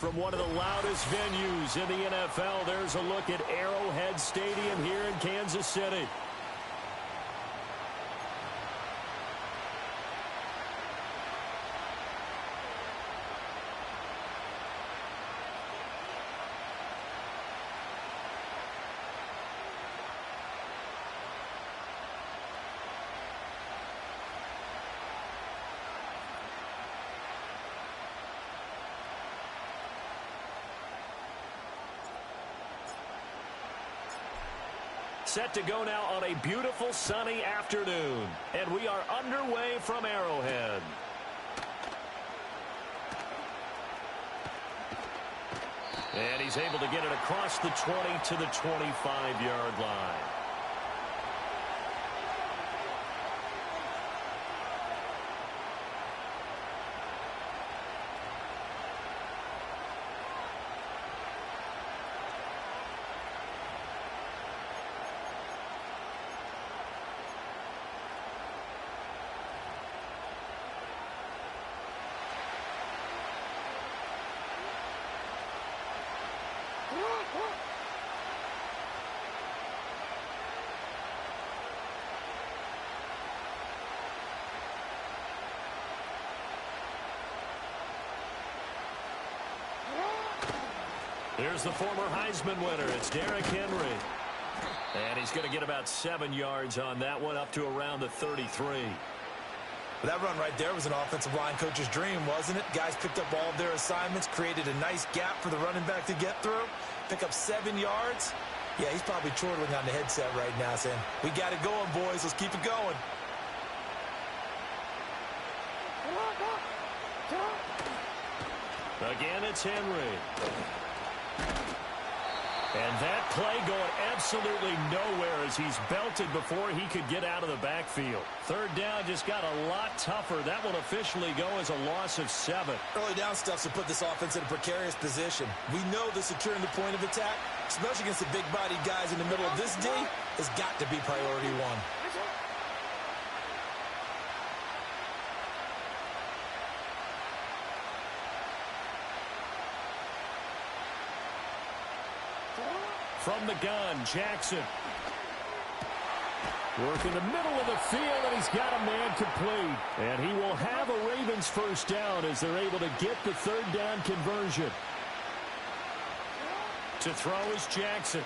From one of the loudest venues in the NFL, there's a look at Arrowhead Stadium here in Kansas City. Set to go now on a beautiful sunny afternoon. And we are underway from Arrowhead. And he's able to get it across the 20 to the 25-yard line. Here's the former Heisman winner. It's Derrick Henry. And he's going to get about 7 yards on that one, up to around the 33. That run right there was an offensive line coach's dream, wasn't it? Guys picked up all of their assignments, created a nice gap for the running back to get through, pick up 7 yards. Yeah, he's probably chortling on the headset right now saying, we got it going, boys. Let's keep it going. Again, it's Henry. And that play going absolutely nowhere as he's belted before he could get out of the backfield. Third down just got a lot tougher. That will officially go as a loss of 7. Early down stuff to put this offense in a precarious position. We know the securing the point of attack, especially against the big-bodied guys in the middle of this D, has got to be priority one. From the gun, Jackson. Work in the middle of the field, and he's got a man complete. And he will have a Ravens first down as they're able to get the third down conversion. To throw is Jackson.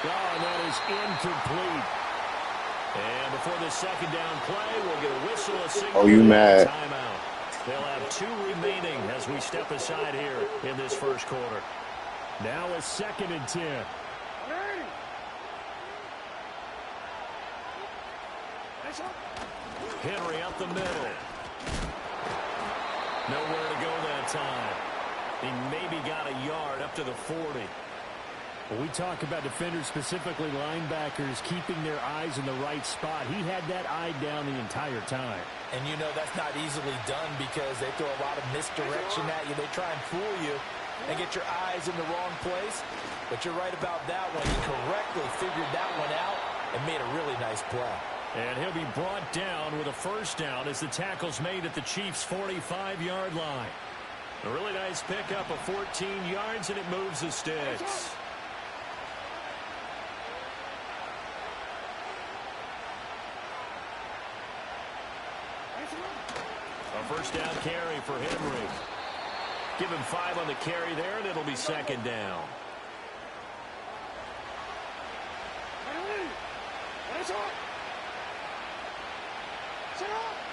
Oh, and that is incomplete. And before the second down play, we'll get a whistle, a signal. Oh, you mad? Timeout. They'll have 2 remaining as we step aside here in this first quarter. Now a 2nd and 10. Henry up the middle. Nowhere to go that time. He maybe got a yard up to the 40. When we talk about defenders, specifically linebackers, keeping their eyes in the right spot, he had that eye down the entire time. And you know that's not easily done because they throw a lot of misdirection at you. They try and fool you and get your eyes in the wrong place. But you're right about that one. He correctly figured that one out and made a really nice play. And he'll be brought down with a first down as the tackle's made at the Chiefs' 45-yard line. A really nice pickup of 14 yards, and it moves the sticks. A first down carry for Henry. Give him 5 on the carry there, and it'll be 2nd down.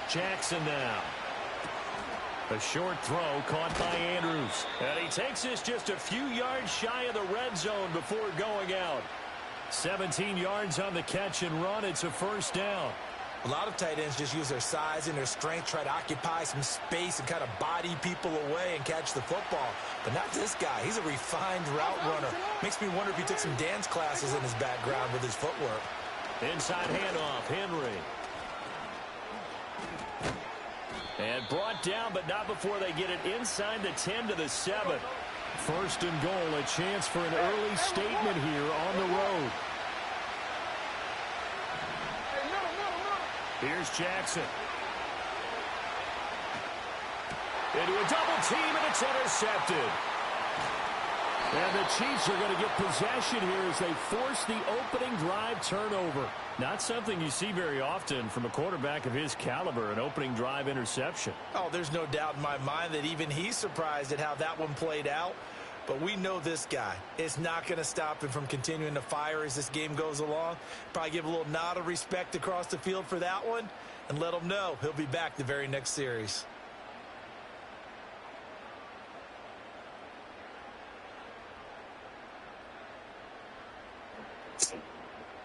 Jackson now. A short throw caught by Andrews. And he takes this just a few yards shy of the red zone before going out. 17 yards on the catch and run. It's a first down. A lot of tight ends just use their size and their strength, try to occupy some space and kind of body people away and catch the football. But not this guy. He's a refined route runner. Makes me wonder if he took some dance classes in his background with his footwork. Inside handoff, Henry. And brought down, but not before they get it inside the 10 to the 7. First and goal, a chance for an early statement here on the road. Here's Jackson. Into a double team, and it's intercepted. And the Chiefs are going to get possession here as they force the opening drive turnover. Not something you see very often from a quarterback of his caliber, an opening drive interception. Oh, there's no doubt in my mind that even he's surprised at how that one played out. But we know this guy. It's not going to stop him from continuing to fire as this game goes along. Probably give a little nod of respect across the field for that one and let him know he'll be back the very next series.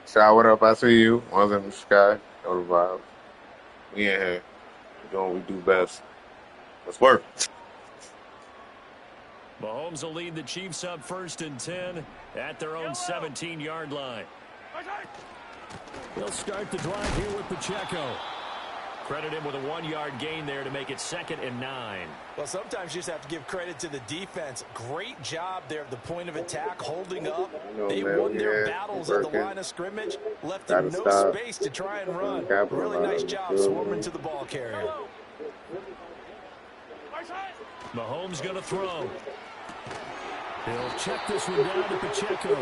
Sky, what up? I see you. One's in the sky. Know the vibes. We in here. We doing what we do best. Let's work. Mahomes will lead the Chiefs up 1st and 10 at their own 17-yard line. They'll start the drive here with Pacheco. Credit him with a 1-yard gain there to make it 2nd and 9. Well, sometimes you just have to give credit to the defense. Great job there at the point of attack, holding up. They won their battles at the line of scrimmage, left them no space to try and run. Really nice job swarming to the ball carrier. Mahomes going to throw. He'll check this one down to Pacheco.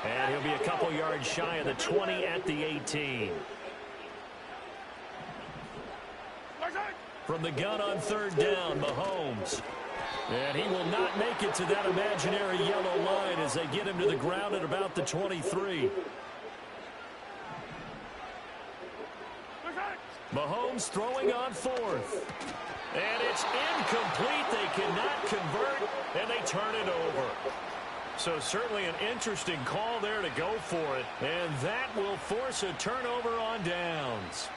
And he'll be a couple yards shy of the 20 at the 18. From the gun on 3rd down, Mahomes. And he will not make it to that imaginary yellow line as they get him to the ground at about the 23. Mahomes throwing on 4th. And it's incomplete. They cannot convert, and they turn it over. So certainly an interesting call there to go for it. And that will force a turnover on downs.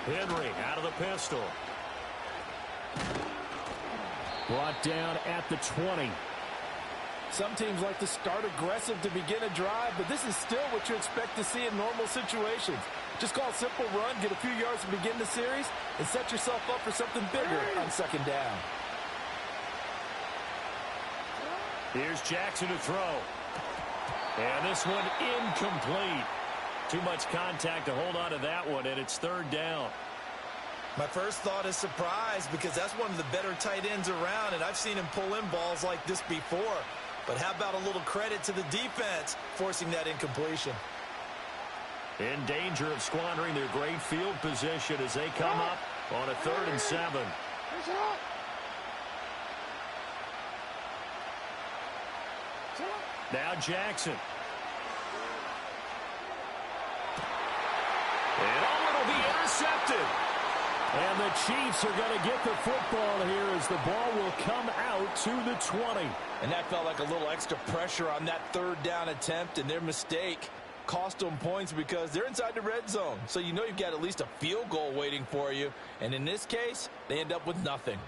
Henry out of the pistol. Brought down at the 20. Some teams like to start aggressive to begin a drive, but this is still what you expect to see in normal situations. Just call a simple run, get a few yards to begin the series, and set yourself up for something bigger on 2nd down. Here's Jackson to throw. And this one incomplete. Too much contact to hold on to that one, and it's 3rd down. My first thought is surprise because that's one of the better tight ends around, and I've seen him pull in balls like this before. But how about a little credit to the defense forcing that incompletion? In danger of squandering their great field position as they come up on a 3rd and 7. Now Jackson. And it'll be intercepted. And the Chiefs are going to get the football here as the ball will come out to the 20. And that felt like a little extra pressure on that 3rd down attempt, and their mistake cost them points because they're inside the red zone. So you know you've got at least a field goal waiting for you. And in this case, they end up with nothing.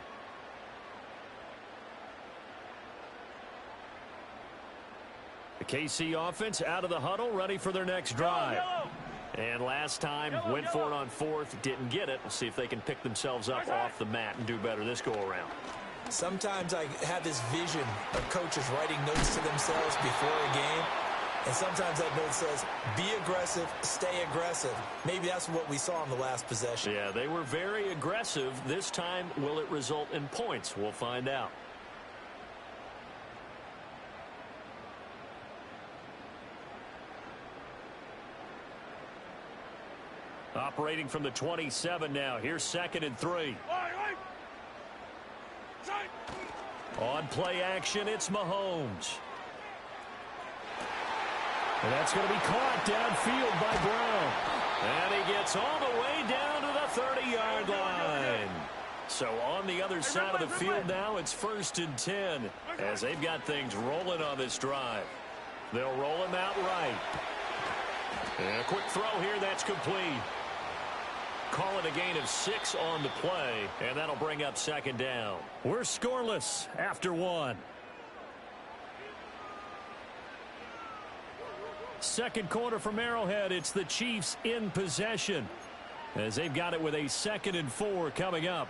The KC offense out of the huddle, ready for their next drive. And last time, went for it on 4th, didn't get it. We'll see if they can pick themselves up off the mat and do better this go-around. Sometimes I have this vision of coaches writing notes to themselves before a game. And sometimes that note says, be aggressive, stay aggressive. Maybe that's what we saw in the last possession. Yeah, they were very aggressive. This time, will it result in points? We'll find out. Operating from the 27 now. Here's 2nd and 3. On play action, it's Mahomes. And that's going to be caught downfield by Brown. And he gets all the way down to the 30-yard line. So on the other side of the field now, it's 1st and 10 as they've got things rolling on this drive. They'll roll him out right. And a quick throw here, that's complete. Call it a gain of 6 on the play, and that'll bring up 2nd down. We're scoreless after 1. Second quarter from Arrowhead. It's the Chiefs in possession as they've got it with a 2nd and 4 coming up.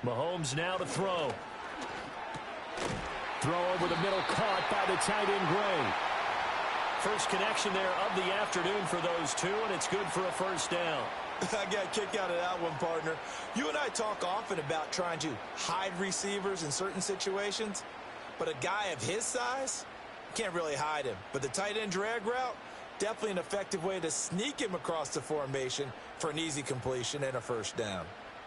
Mahomes now to throw. Throw over the middle, caught by the tight end Gray. First connection there of the afternoon for those two, and it's good for a first down. I got a kick out of that one, partner. You and I talk often about trying to hide receivers in certain situations, but a guy of his size, can't really hide him. But the tight end drag route, definitely an effective way to sneak him across the formation for an easy completion and a first down.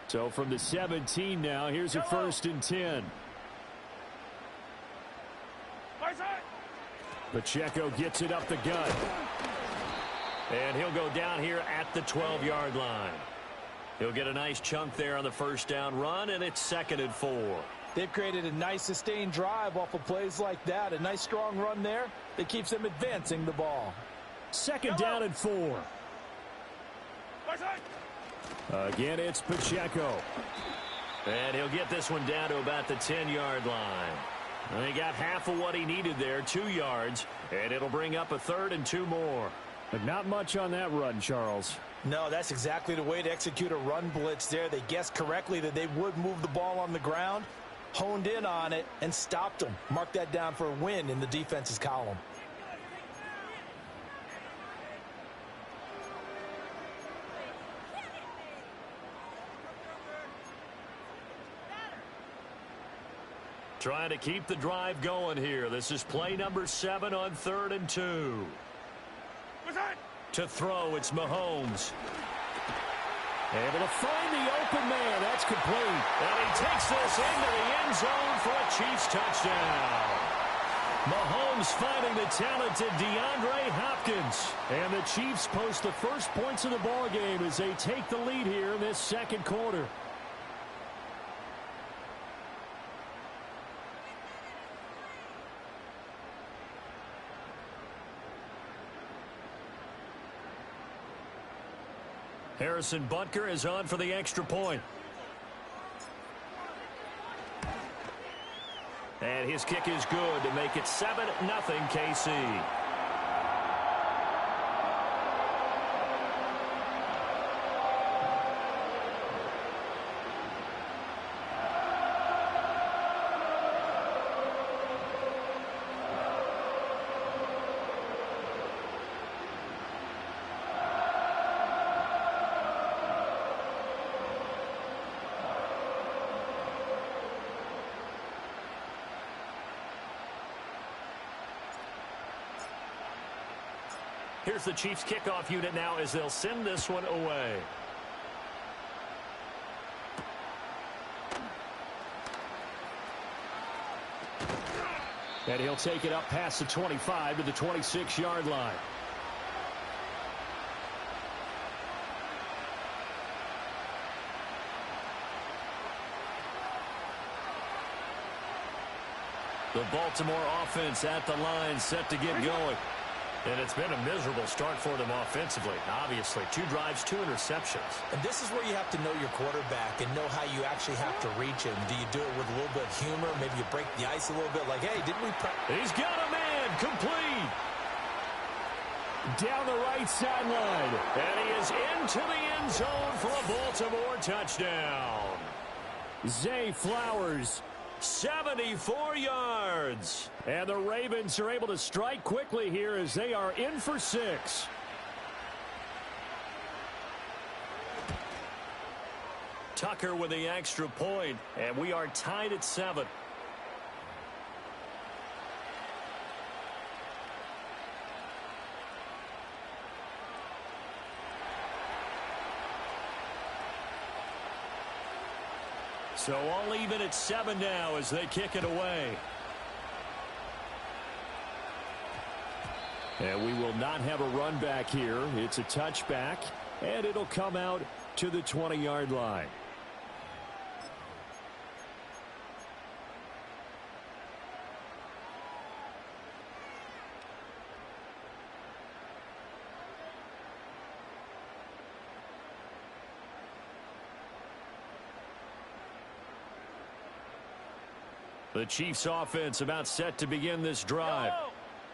So from the 17 now, here's a 1st and 10. Pacheco gets it up the gut. And he'll go down here at the 12-yard line. He'll get a nice chunk there on the first down run, and it's 2nd and 4. They've created a nice sustained drive off of plays like that. A nice strong run there that keeps them advancing the ball. 2nd down and 4. Again, it's Pacheco. And he'll get this one down to about the 10-yard line. And he got half of what he needed there, 2 yards, and it'll bring up a 3rd and 2 more. But not much on that run, Charles. No, that's exactly the way to execute a run blitz there. They guessed correctly that they would move the ball on the ground, honed in on it, and stopped them. Mark that down for a win in the defense's column. Trying to keep the drive going here. This is play number 7 on 3rd and 2. To throw, it's Mahomes. Able to find the open man. That's complete. And he takes this into the end zone for a Chiefs touchdown. Mahomes finding the talented DeAndre Hopkins. And the Chiefs post the first points of the ball game as they take the lead here in this second quarter. Harrison Butker is on for the extra point. And his kick is good to make it 7-0 KC. Here's the Chiefs kickoff unit now as they'll send this one away. And he'll take it up past the 25 to the 26-yard line. The Baltimore offense at the line set to get going. And it's been a miserable start for them offensively. Obviously, 2 drives, 2 interceptions. And this is where you have to know your quarterback and know how you actually have to reach him. Do you do it with a little bit of humor? Maybe you break the ice a little bit like, hey, didn't we... He's got a man, complete. Down the right sideline. And he is into the end zone for a Baltimore touchdown. Zay Flowers. 74 yards. And the Ravens are able to strike quickly here as they are in for 6. Tucker with the extra point, and we are tied at 7. So all even at 7 now as they kick it away. And we will not have a run back here. It's a touchback, and it'll come out to the 20-yard line. The Chiefs offense about set to begin this drive.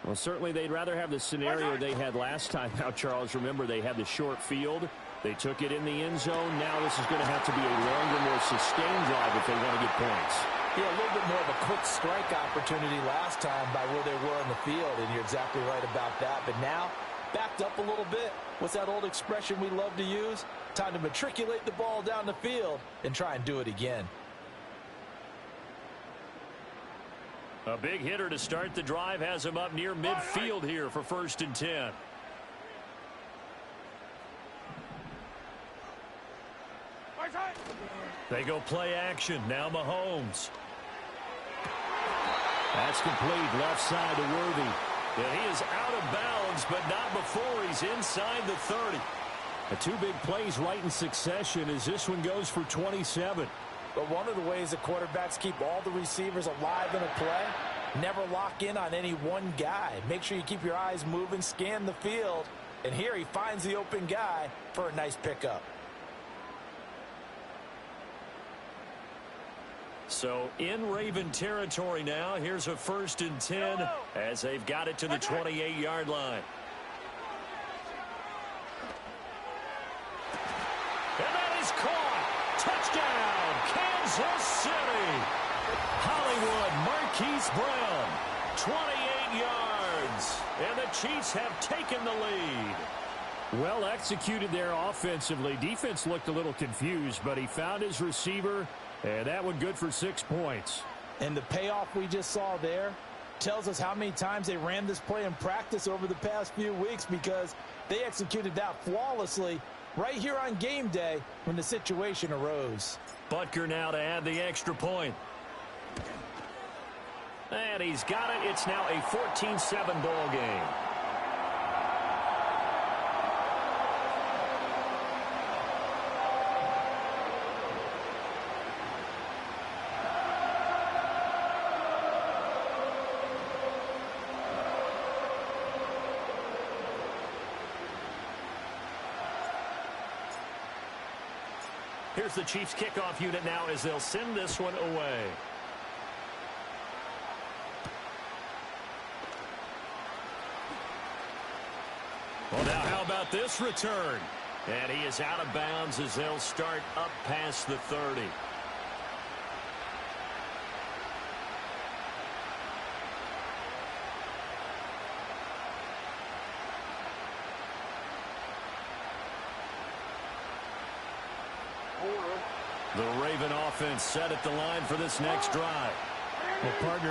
Well, certainly they'd rather have the scenario they had last time out, Charles. Remember, they had the short field. They took it in the end zone. Now this is going to have to be a longer, more sustained drive if they want to get points. Yeah, a little bit more of a quick strike opportunity last time by where they were in the field, and you're exactly right about that. But now, backed up a little bit. What's that old expression we love to use? Time to matriculate the ball down the field and try and do it again. A big hitter to start the drive has him up near midfield here for 1st and 10. They go play action. Now Mahomes. That's complete. Left side to Worthy. And he is out of bounds, but not before he's inside the 30. The two big plays right in succession as this one goes for 27. But one of the ways the quarterbacks keep all the receivers alive in a play, never lock in on any one guy. Make sure you keep your eyes moving, scan the field. And here he finds the open guy for a nice pickup. So in Raven territory now, here's a 1st and 10 as they've got it to the 28-yard line. And that is caught. Touchdown, Kansas City. Hollywood Marquise Brown, 28 yards. And the Chiefs have taken the lead. Well executed there offensively. Defense looked a little confused, but he found his receiver. And that one good for 6 points. And the payoff we just saw there tells us how many times they ran this play in practice over the past few weeks, because they executed that flawlessly right here on game day when the situation arose. Butker now to add the extra point. And he's got it. It's now a 14-7 ball game. Here's the Chiefs kickoff unit now as they'll send this one away. Well, now how about this return? And he is out of bounds as they'll start up past the 30. The Raven offense set at the line for this next drive. Well, partner,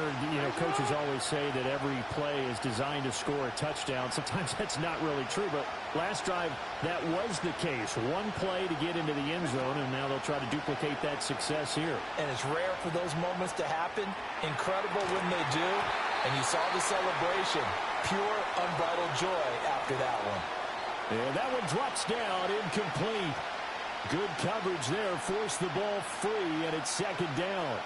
coaches always say that every play is designed to score a touchdown. Sometimes that's not really true, but last drive, that was the case. One play to get into the end zone, and now they'll try to duplicate that success here. And it's rare for those moments to happen. Incredible when they do. And you saw the celebration. Pure, unbridled joy after that one. And that one drops down, incomplete. Good coverage there, forced the ball free, and it's 2nd down.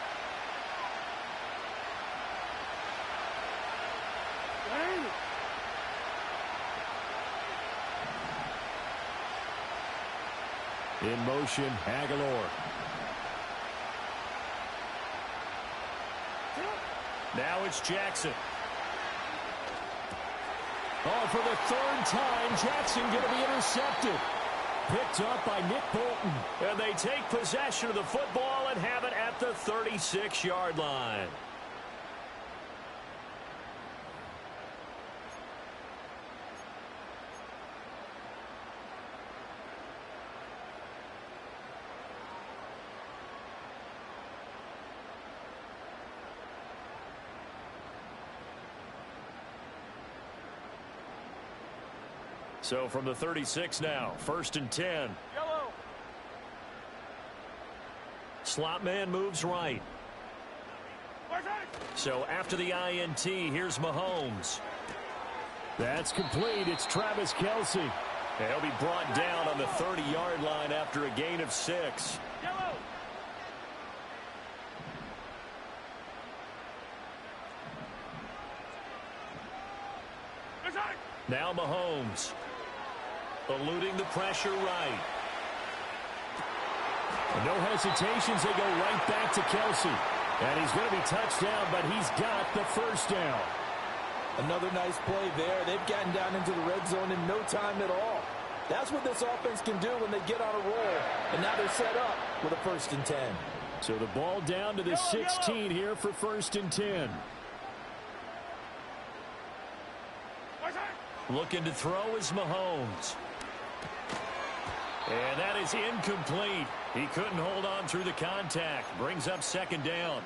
In motion, Aguilar. Now it's Jackson. Oh, for the 3rd time, Jackson going to be intercepted. Picked up by Nick Bolton. And they take possession of the football and have it at the 36-yard line. So from the 36 now, 1st and 10. Yellow. Slot man moves right. So after the INT, here's Mahomes. That's complete. It's Travis Kelce. And he'll be brought down on the 30-yard line after a gain of 6. Yellow. Now Mahomes. Eluding the pressure right. No hesitations. They go right back to Kelce. And he's going to be touched down, but he's got the first down. Another nice play there. They've gotten down into the red zone in no time at all. That's what this offense can do when they get on a roll. And now they're set up with a 1st and 10. So the ball down to the 16 here for 1st and 10. Looking to throw is Mahomes. And that is incomplete. He couldn't hold on through the contact. Brings up 2nd down.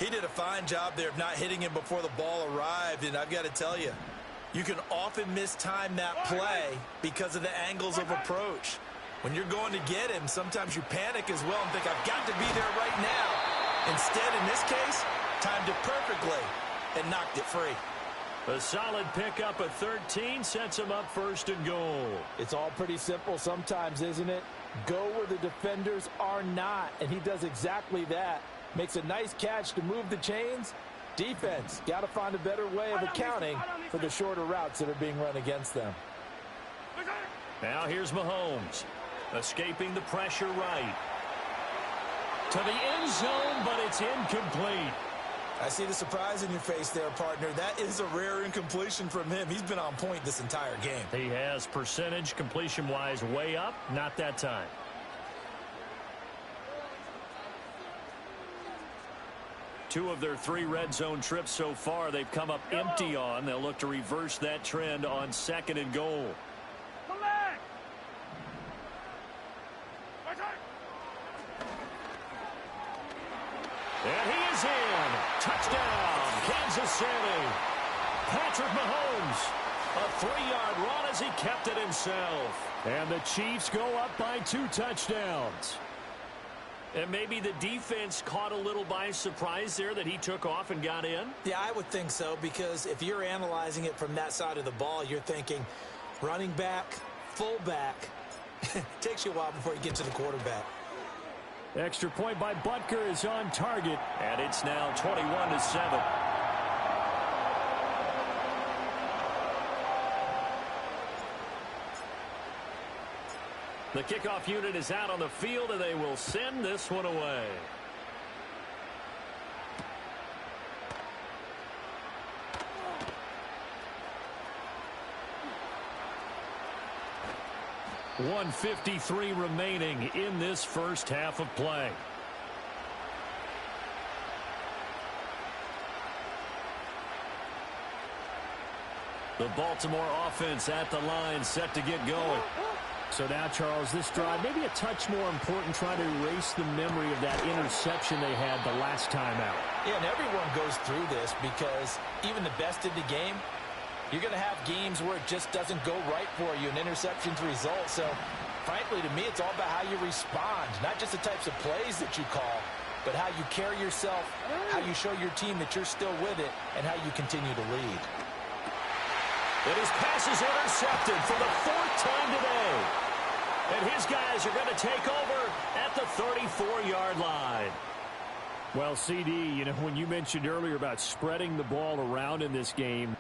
He did a fine job there of not hitting him before the ball arrived. And I've got to tell you, you can often mistime that play because of the angles of approach. When you're going to get him, sometimes you panic as well and think, I've got to be there right now. Instead, in this case, timed it perfectly and knocked it free. A solid pickup of 13 sets him up 1st and goal. It's all pretty simple sometimes, isn't it? Go where the defenders are not, and he does exactly that. Makes a nice catch to move the chains. Defense, got to find a better way of accounting for the shorter routes that are being run against them. Now here's Mahomes, escaping the pressure right. To the end zone, but it's incomplete. I see the surprise in your face there, partner. That is a rare incompletion from him. He's been on point this entire game. He has percentage completion-wise way up, not that time. Two of their 3 red zone trips so far, they've come up empty on. They'll look to reverse that trend on 2nd and goal. And he is in. Touchdown, Kansas City. Patrick Mahomes. A 3-yard run as he kept it himself. And the Chiefs go up by 2 touchdowns. And maybe the defense caught a little by surprise there that he took off and got in? Yeah, I would think so, because if you're analyzing it from that side of the ball, you're thinking running back, fullback. Takes you a while before you get to the quarterback. Extra point by Butker is on target. And it's now 21-7. The kickoff unit is out on the field, and they will send this one away. .153 remaining in this first half of play. The Baltimore offense at the line, set to get going. So now, Charles, this drive maybe a touch more important, trying to erase the memory of that interception they had the last time out. Yeah, and everyone goes through this, because even the best in the game, you're going to have games where it just doesn't go right for you, and interceptions result. So, frankly, to me, it's all about how you respond, not just the types of plays that you call, but how you carry yourself, how you show your team that you're still with it, and how you continue to lead. And his pass is intercepted for the 4th time today. And his guys are going to take over at the 34-yard line. Well, CD, you know, when you mentioned earlier about spreading the ball around in this game,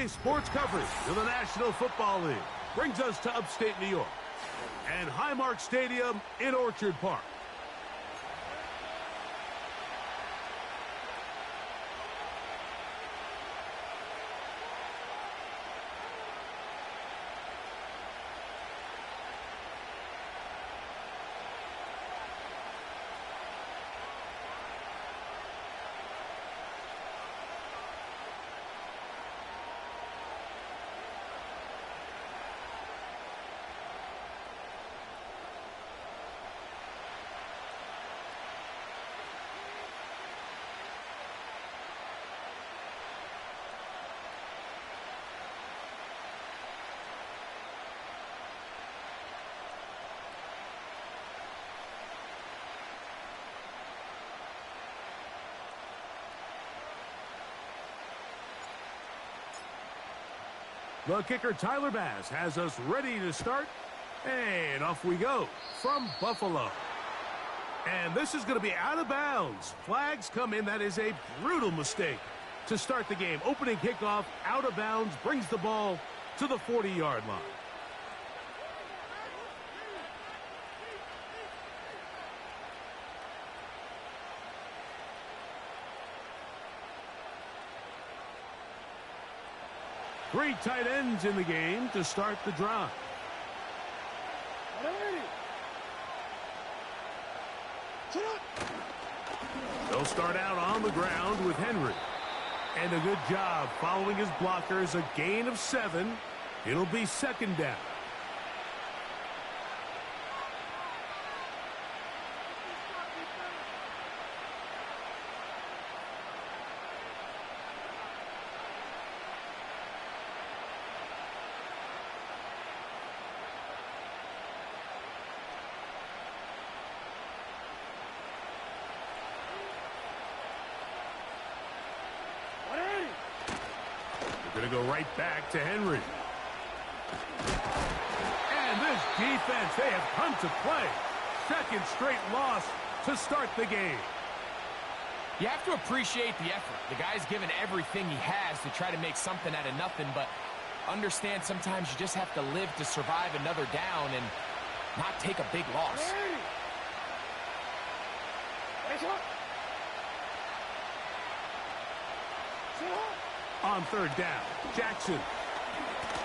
Today's sports coverage of the National Football League brings us to upstate New York and Highmark Stadium in Orchard Park. The kicker, Tyler Bass, has us ready to start. And off we go from Buffalo. And this is going to be out of bounds. Flags come in. That is a brutal mistake to start the game. Opening kickoff, out of bounds, brings the ball to the 40-yard line. Three tight ends in the game to start the drive. They'll start out on the ground with Henry. And a good job following his blockers. A gain of 7. It'll be second down. Going to go right back to Henry. And this defense, they have come to play. Second straight loss to start the game. You have to appreciate the effort. The guy's given everything he has to try to make something out of nothing, but understand sometimes you just have to live to survive another down and not take a big loss. On third down, Jackson.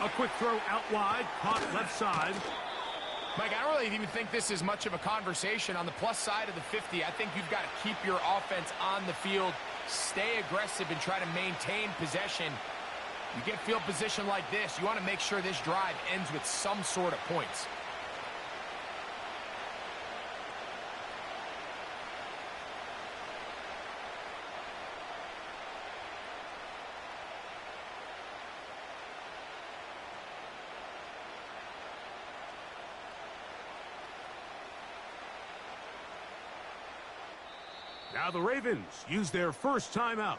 A quick throw out wide, caught left side. Mike, I don't really even think this is much of a conversation. On the plus side of the 50, I think you've got to keep your offense on the field, stay aggressive, and try to maintain possession. You get field position like this, you want to make sure this drive ends with some sort of points. Now the Ravens use their first timeout.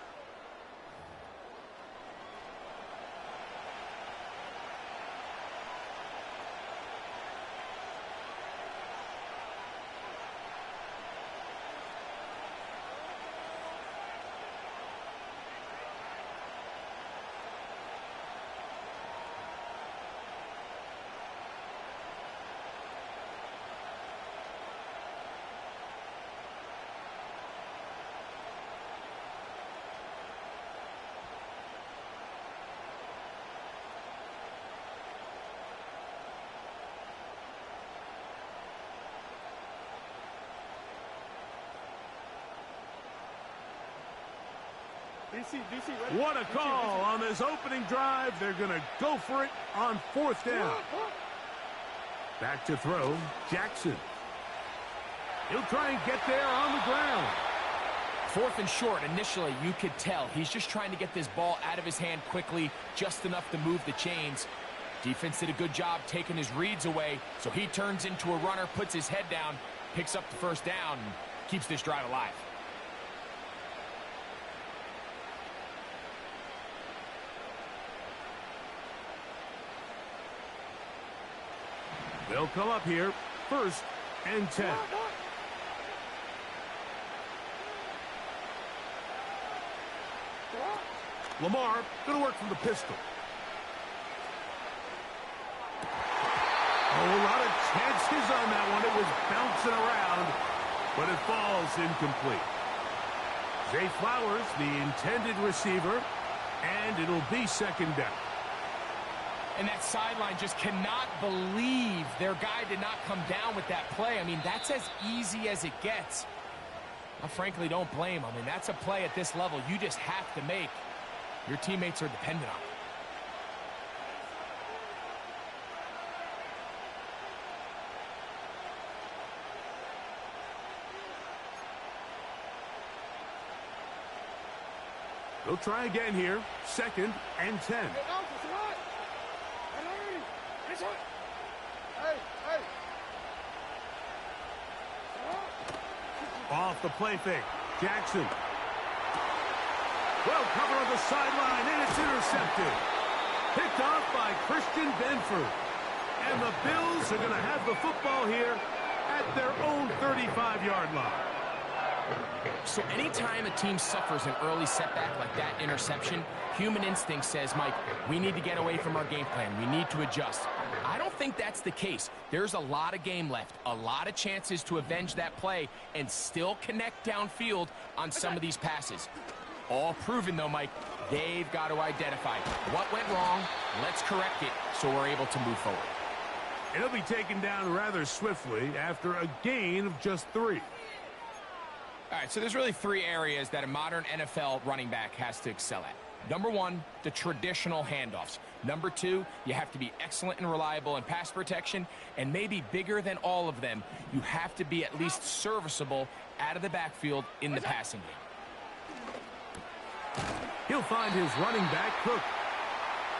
What a call on this opening drive. They're going to go for it on fourth down. Back to throw, Jackson. He'll try and get there on the ground. Fourth and short, initially, you could tell he's just trying to get this ball out of his hand quickly, just enough to move the chains. Defense did a good job taking his reads away, so he turns into a runner, puts his head down, picks up the first down, and keeps this drive alive. They'll come up here, first and 10. Lamar going to work from the pistol. Oh, a lot of chances on that one. It was bouncing around, but it falls incomplete. Zay Flowers, the intended receiver, and it'll be second down. And that sideline just cannot believe their guy did not come down with that play. I mean, that's as easy as it gets. I frankly don't blame him. I mean, that's a play at this level you just have to make. Your teammates are dependent on it. They'll try again here. Second and 10. Off the play fake. Jackson. Well covered on the sideline, and it's intercepted. Picked off by Christian Benford. And the Bills are going to have the football here at their own 35-yard line. So anytime a team suffers an early setback like that interception, human instinct says, Mike, we need to get away from our game plan. We need to adjust. I don't think that's the case. There's a lot of game left, a lot of chances to avenge that play and still connect downfield on some of these passes. All proven, though, Mike, they've got to identify what went wrong, let's correct it so we're able to move forward. It'll be taken down rather swiftly after a gain of just 3. All right, so there's really 3 areas that a modern NFL running back has to excel at. Number 1, the traditional handoffs. Number 2, you have to be excellent and reliable in pass protection. And maybe bigger than all of them, you have to be at least serviceable out of the backfield in the passing game. He'll find his running back, Cook.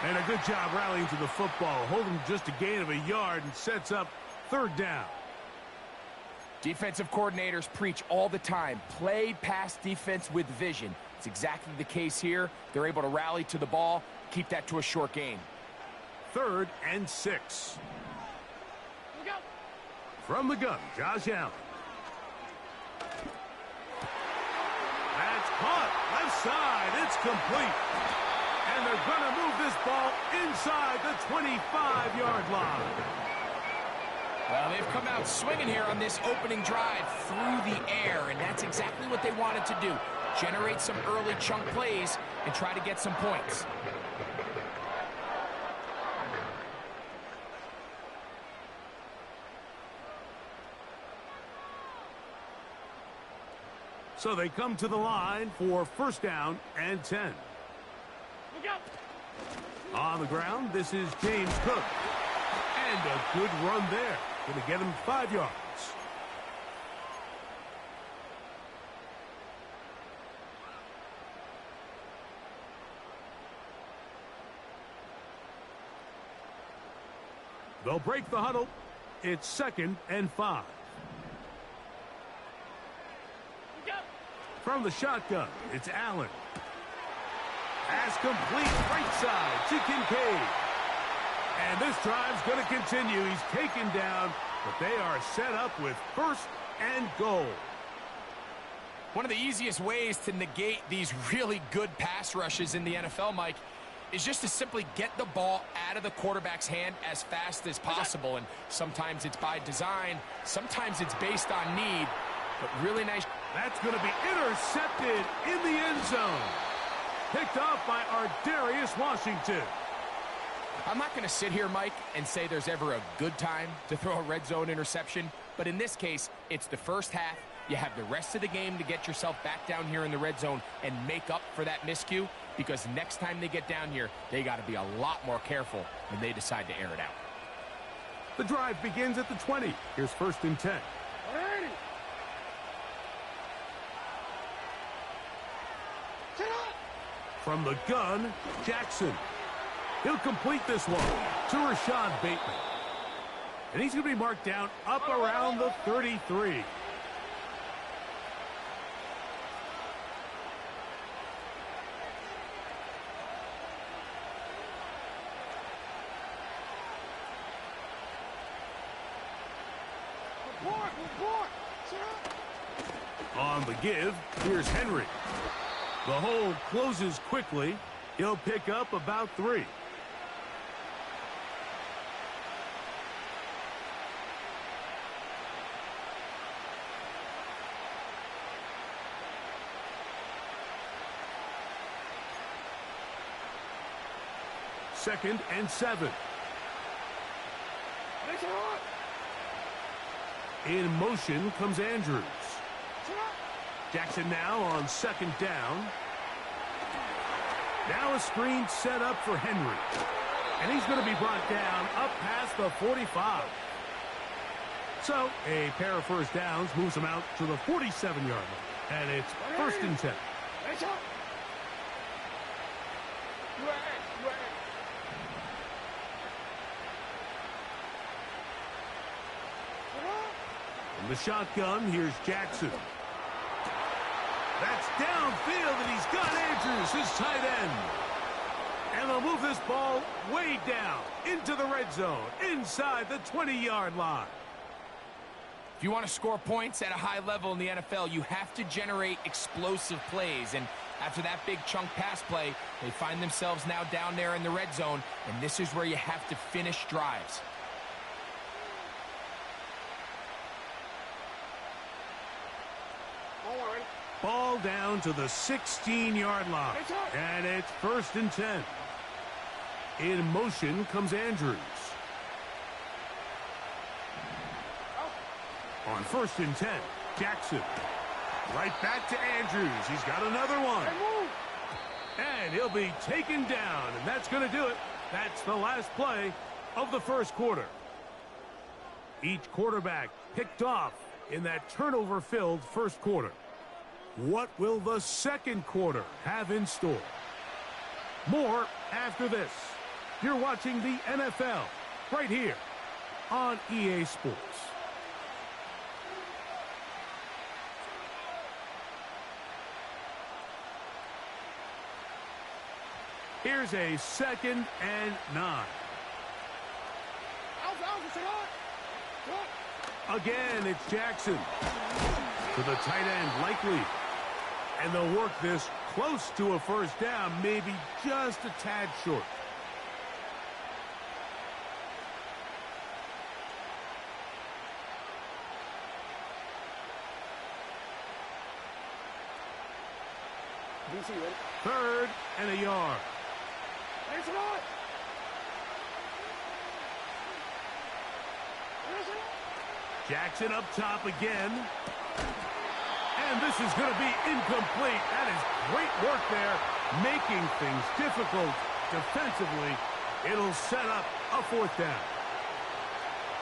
And a good job rallying to the football, holding just a gain of a yard and sets up third down. Defensive coordinators preach all the time, play pass defense with vision. It's exactly the case here. They're able to rally to the ball, keep that to a short gain. Third and 6. From the gun, Josh Allen. That's caught. Left side. It's complete. And they're going to move this ball inside the 25-yard line. Well, they've come out swinging here on this opening drive through the air, and that's exactly what they wanted to do. Generate some early chunk plays and try to get some points. So they come to the line for first down and 10. On the ground, this is James Cook. And a good run there. Going to get him 5 yards. They'll break the huddle. It's second and 5. From the shotgun, it's Allen. Pass complete, right side to Kincaid. And this drive's going to continue. He's taken down, but they are set up with first and goal. One of the easiest ways to negate these really good pass rushes in the NFL, Mike, is just to simply get the ball out of the quarterback's hand as fast as possible. And sometimes it's by design, sometimes it's based on need, but really nice. That's going to be intercepted in the end zone. Picked off by Ardarius Washington. I'm not going to sit here, Mike, and say there's ever a good time to throw a red zone interception, but in this case, it's the first half. You have the rest of the game to get yourself back down here in the red zone and make up for that miscue, because next time they get down here, they got to be a lot more careful when they decide to air it out. The drive begins at the 20. Here's first and 10. From the gun, Jackson. He'll complete this one to Rashad Bateman. And he's going to be marked down up around the 33. On the give, here's Henry. The hole closes quickly. He'll pick up about 3. 2nd and 7. In motion comes Andrews. Jackson now on 2nd down. Now a screen set up for Henry. And he's going to be brought down up past the 45. So a pair of first downs moves him out to the 47-yard line. And it's 1st and 10. From the shotgun, here's Jackson. That's downfield, and he's got Andrews, his tight end. And they'll move this ball way down into the red zone, inside the 20-yard line. If you want to score points at a high level in the NFL, you have to generate explosive plays. And after that big chunk pass play, they find themselves now down there in the red zone, and this is where you have to finish drives. Ball down to the 16-yard line. And it's 1st and 10. In motion comes Andrews. On 1st and 10, Jackson. Right back to Andrews. He's got another one. And he'll be taken down, and that's going to do it. That's the last play of the first quarter. Each quarterback picked off in that turnover-filled first quarter. What will the second quarter have in store? More after this. You're watching the NFL right here on EA Sports. Here's a 2nd and 9. Again, it's Jackson. To the tight end, likely. And they'll work this close to a first down, maybe just a tad short. Third and a yard. Jackson up top again. And this is going to be incomplete. That is great work there, making things difficult defensively. It'll set up a 4th down.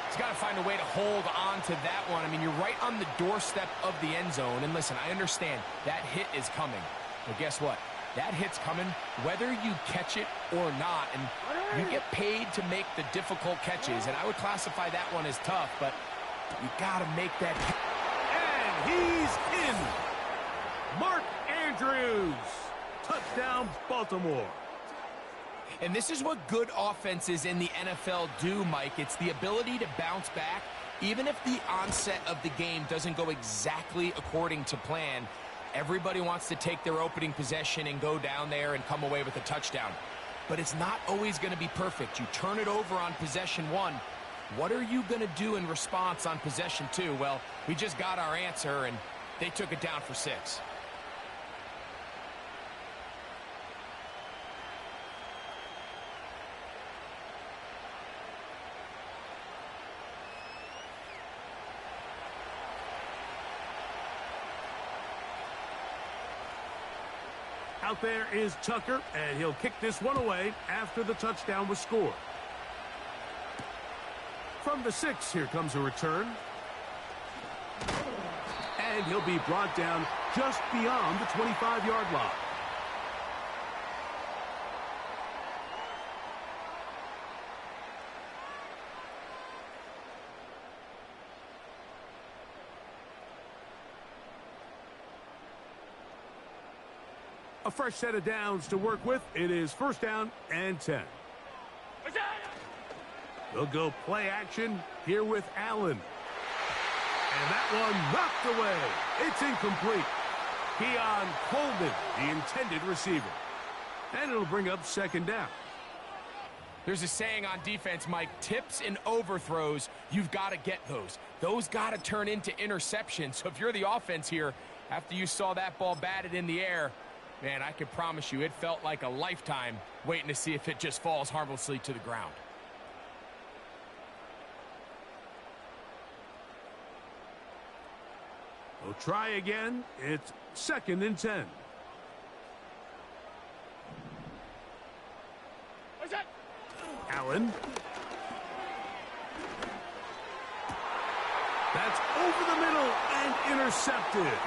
He's got to find a way to hold on to that one. I mean, you're right on the doorstep of the end zone. And listen, I understand that hit is coming. But guess what? That hit's coming whether you catch it or not. And you get paid to make the difficult catches. And I would classify that one as tough, but you got to make that. And he's in. Mark Andrews. Touchdown, Baltimore. And this is what good offenses in the NFL do, Mike. It's the ability to bounce back, even if the onset of the game doesn't go exactly according to plan. Everybody wants to take their opening possession and go down there and come away with a touchdown. But it's not always going to be perfect. You turn it over on possession 1. What are you going to do in response on possession 2? Well, we just got our answer, and they took it down for 6. Out there is Tucker, and he'll kick this one away after the touchdown was scored. From the 6, here comes a return. And he'll be brought down just beyond the 25-yard line. A fresh set of downs to work with. It is 1st down and 10. They'll go play action here with Allen. And that one knocked away. It's incomplete. Keon Coleman, the intended receiver. And it'll bring up 2nd down. There's a saying on defense, Mike, tips and overthrows, you've got to get those. Those got to turn into interceptions. So if you're the offense here, after you saw that ball batted in the air, Man, I can promise you it felt like a lifetime waiting to see if it just falls harmlessly to the ground. We'll try again. It's 2nd and 10. Allen. That's over the middle and intercepted.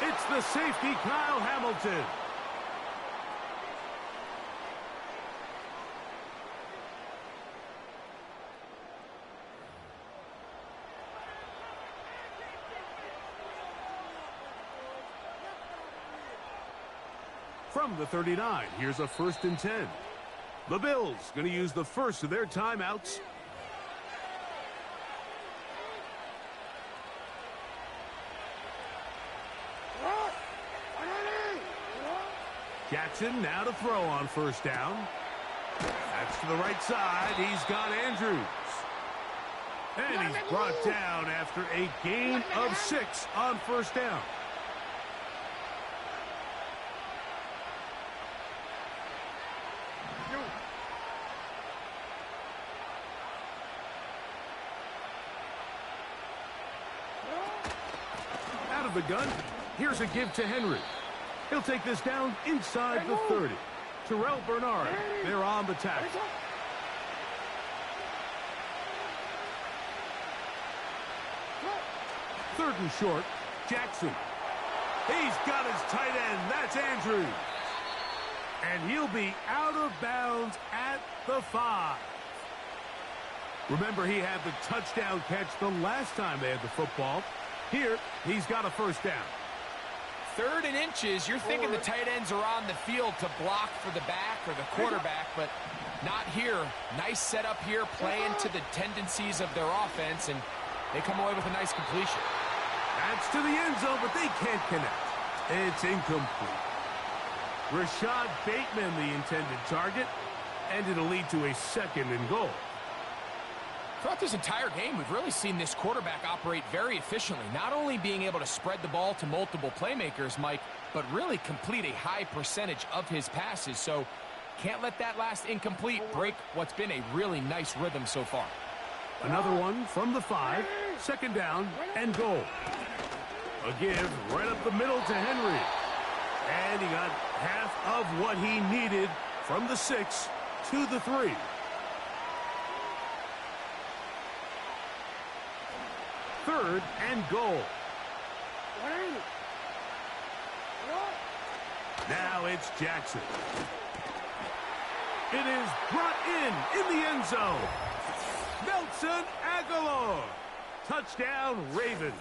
It's the safety, Kyle Hamilton. From the 39, here's a 1st and 10. The Bills going to use the first of their timeouts. Jackson now to throw on 1st down. That's to the right side. He's got Andrews. And he's brought down after a gain of 6 on 1st down. Out of the gun, here's a give to Henry. He'll take this down inside the 30. Terrell Bernard, they're on the tackle. Third and short, Jackson. He's got his tight end. That's Andrews. And he'll be out of bounds at the 5. Remember, he had the touchdown catch the last time they had the football. Here, he's got a 1st down. 3rd and inches, you're thinking the tight ends are on the field to block for the back or the quarterback, but not here. Nice setup here, playing to the tendencies of their offense, and they come away with a nice completion. That's to the end zone, but they can't connect. It's incomplete. Rashad Bateman, the intended target, and it'll lead to a 2nd and goal. Throughout this entire game, we've really seen this quarterback operate very efficiently, not only being able to spread the ball to multiple playmakers, Mike, but really complete a high percentage of his passes. So can't let that last incomplete break what's been a really nice rhythm so far. Another one from the 5, 2nd down and goal. A give right up the middle to Henry. And he got half of what he needed from the 6 to the 3. Third and goal. Now it's Jackson. It is brought in the end zone. Nelson Aguilar. Touchdown, Ravens.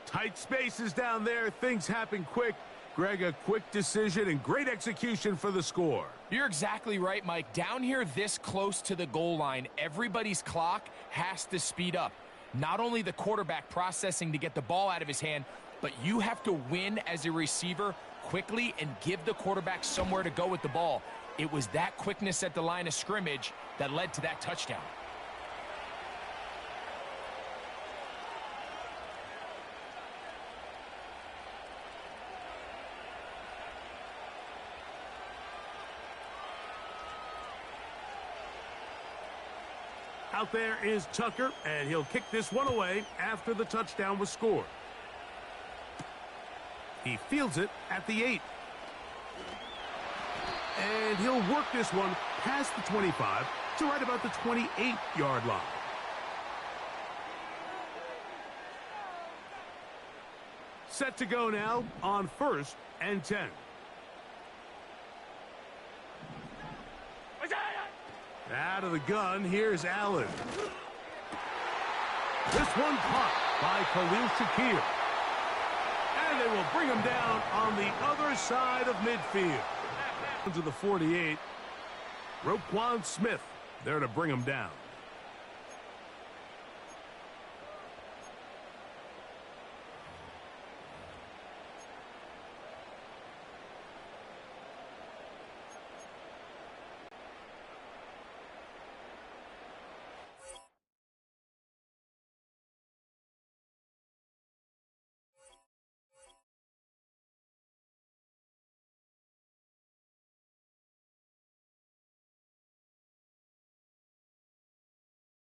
Tight spaces down there. Things happen quick. Greg, a quick decision and great execution for the score. You're exactly right, Mike. Down here this close to the goal line, everybody's clock has to speed up. Not only the quarterback processing to get the ball out of his hand, but you have to win as a receiver quickly and give the quarterback somewhere to go with the ball. It was that quickness at the line of scrimmage that led to that touchdown. Out there is Tucker, and he'll kick this one away after the touchdown was scored. He fields it at the 8. And he'll work this one past the 25 to right about the 28-yard line. Set to go now on 1st and 10. Out of the gun, here's Allen. This one caught by Khalil Shakir. And they will bring him down on the other side of midfield. To the 48. Roquan Smith there to bring him down.